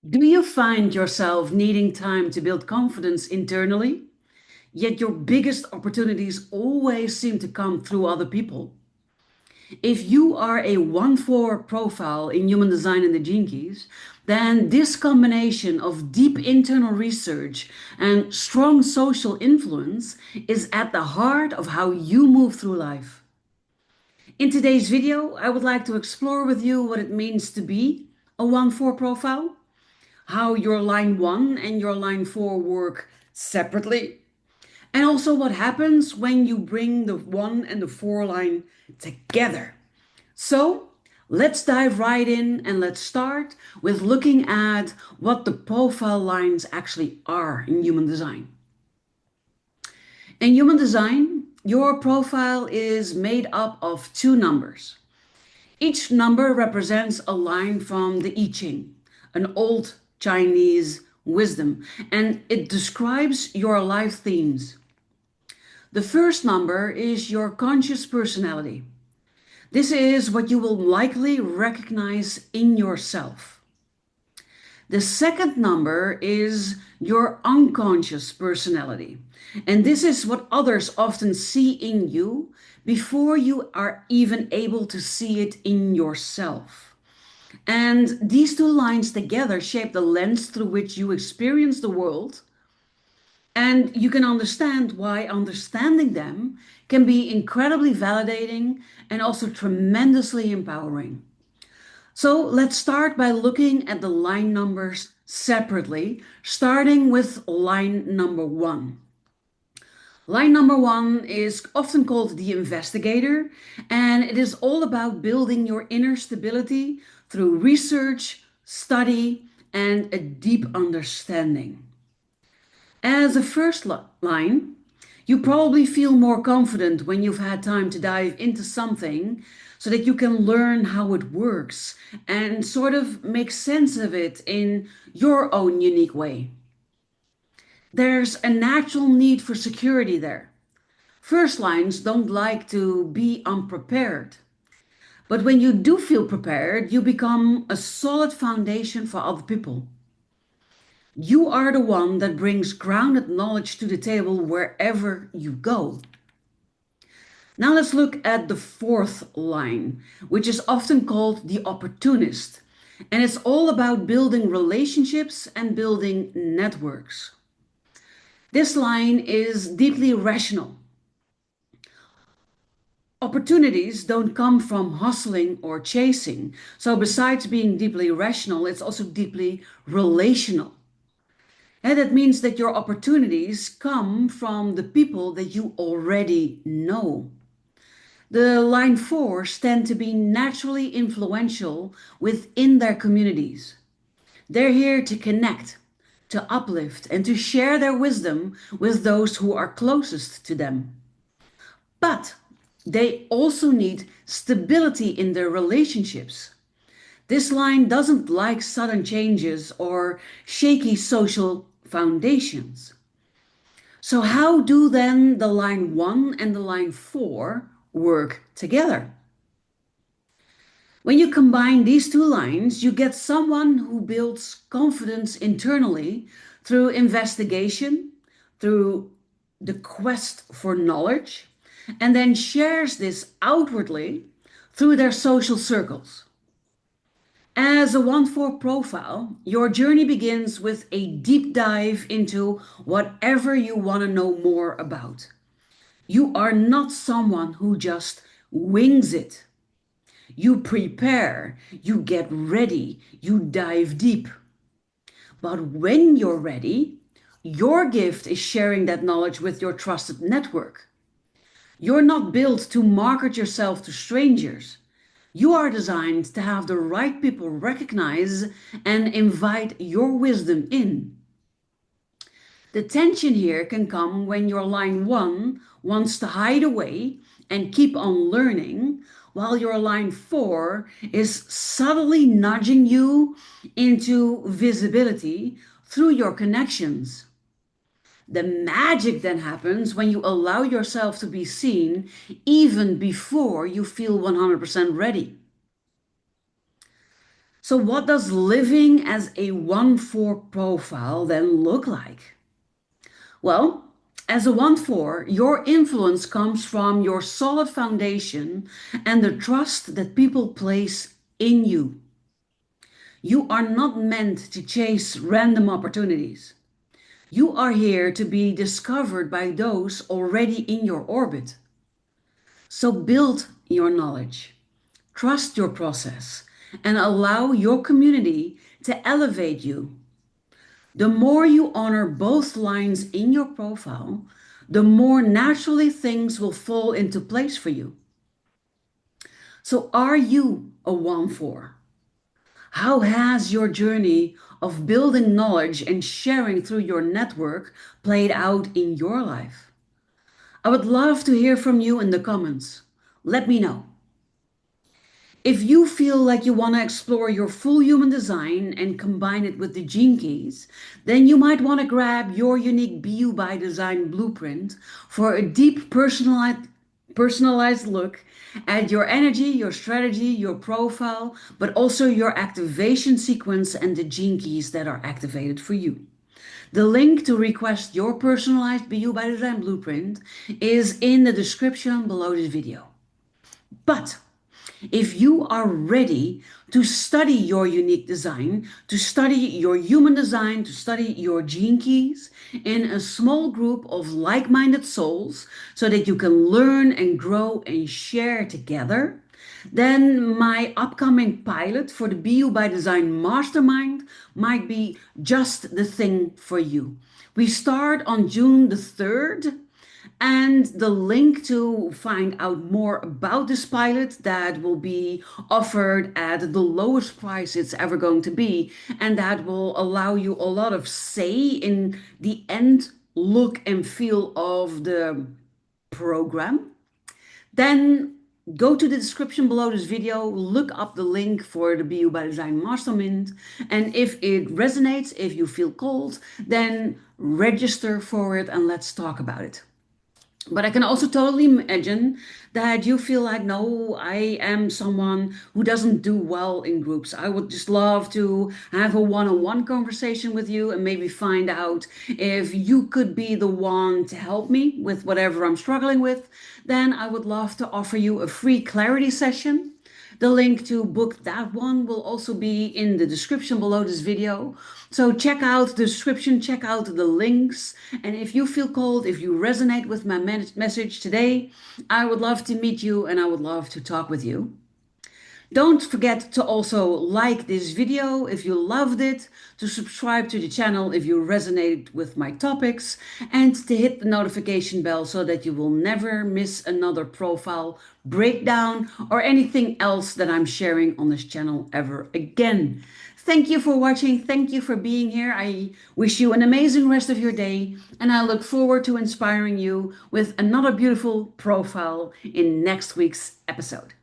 Do you find yourself needing time to build confidence internally, yet your biggest opportunities always seem to come through other people? If you are a 1-4 profile in human design and the gene keys, then this combination of deep internal research and strong social influence is at the heart of how you move through life. In today's video, I would like to explore with you what it means to be a 1-4 profile, how your line 1 and your line 4 work separately, and also what happens when you bring the 1 and the 4 line together. So let's dive right in and let's start with looking at what the profile lines actually are in human design. In human design, your profile is made up of two numbers. Each number represents a line from the I Ching, an old Chinese wisdom, and it describes your life themes. The first number is your conscious personality. This is what you will likely recognize in yourself. The second number is your unconscious personality. And this is what others often see in you before you are even able to see it in yourself. And these two lines together shape the lens through which you experience the world. And you can understand why understanding them can be incredibly validating and also tremendously empowering. So let's start by looking at the line numbers separately, starting with line number 1. Line number 1 is often called the investigator, and it is all about building your inner stability through research, study, and a deep understanding. As a first line, you probably feel more confident when you've had time to dive into something so that you can learn how it works and sort of make sense of it in your own unique way. There's a natural need for security there. First lines don't like to be unprepared. But when you do feel prepared, you become a solid foundation for other people. You are the one that brings grounded knowledge to the table wherever you go. Now let's look at the fourth line, which is often called the opportunist. And it's all about building relationships and building networks. This line is deeply rational. Opportunities don't come from hustling or chasing. So besides being deeply rational, it's also deeply relational. And that means that your opportunities come from the people that you already know. The line fours tend to be naturally influential within their communities. They're here to connect, to uplift, and to share their wisdom with those who are closest to them. But they also need stability in their relationships. This line doesn't like sudden changes or shaky social foundations. So how do then the line 1 and the line 4 work together? When you combine these two lines, you get someone who builds confidence internally through investigation, through the quest for knowledge, and then shares this outwardly through their social circles. As a 1-4 profile, your journey begins with a deep dive into whatever you want to know more about. You are not someone who just wings it. You prepare, you get ready, you dive deep. But when you're ready, your gift is sharing that knowledge with your trusted network. You're not built to market yourself to strangers. You are designed to have the right people recognize and invite your wisdom in. The tension here can come when your line 1 wants to hide away and keep on learning, while your line 4 is subtly nudging you into visibility through your connections. The magic then happens when you allow yourself to be seen even before you feel 100% ready. So, what does living as a 1-4 profile then look like? Well, as a 1-4, your influence comes from your solid foundation and the trust that people place in you. You are not meant to chase random opportunities. You are here to be discovered by those already in your orbit. So build your knowledge, trust your process, and allow your community to elevate you. The more you honor both lines in your profile, the more naturally things will fall into place for you. So, are you a 1-4? How has your journey of building knowledge and sharing through your network played out in your life? I would love to hear from you in the comments. Let me know. If you feel like you want to explore your full human design and combine it with the gene keys, then you might want to grab your unique BU by Design blueprint for a deep personalized look at your energy, your strategy, your profile, but also your activation sequence and the gene keys that are activated for you. The link to request your personalized BU by Design blueprint is in the description below this video. But if you are ready to study your unique design, to study your human design, to study your gene keys in a small group of like minded souls so that you can learn and grow and share together, then my upcoming pilot for the BU by Design Mastermind might be just the thing for you. We start on June the 3rd. And the link to find out more about this pilot that will be offered at the lowest price it's ever going to be, and that will allow you a lot of say in the end look and feel of the program, then go to the description below this video, look up the link for the BU by Design Mastermind, and if it resonates, if you feel called, then register for it and let's talk about it. But I can also totally imagine that you feel like, no, I am someone who doesn't do well in groups. I would just love to have a one-on-one conversation with you and maybe find out if you could be the one to help me with whatever I'm struggling with. Then I would love to offer you a free clarity session. The link to book that one will also be in the description below this video. So check out the description, check out the links. And if you feel called, if you resonate with my message today, I would love to meet you and I would love to talk with you. Don't forget to also like this video if you loved it, to subscribe to the channel if you resonate with my topics, and to hit the notification bell so that you will never miss another profile breakdown or anything else that I'm sharing on this channel ever again. Thank you for watching. Thank you for being here. I wish you an amazing rest of your day, and I look forward to inspiring you with another beautiful profile in next week's episode.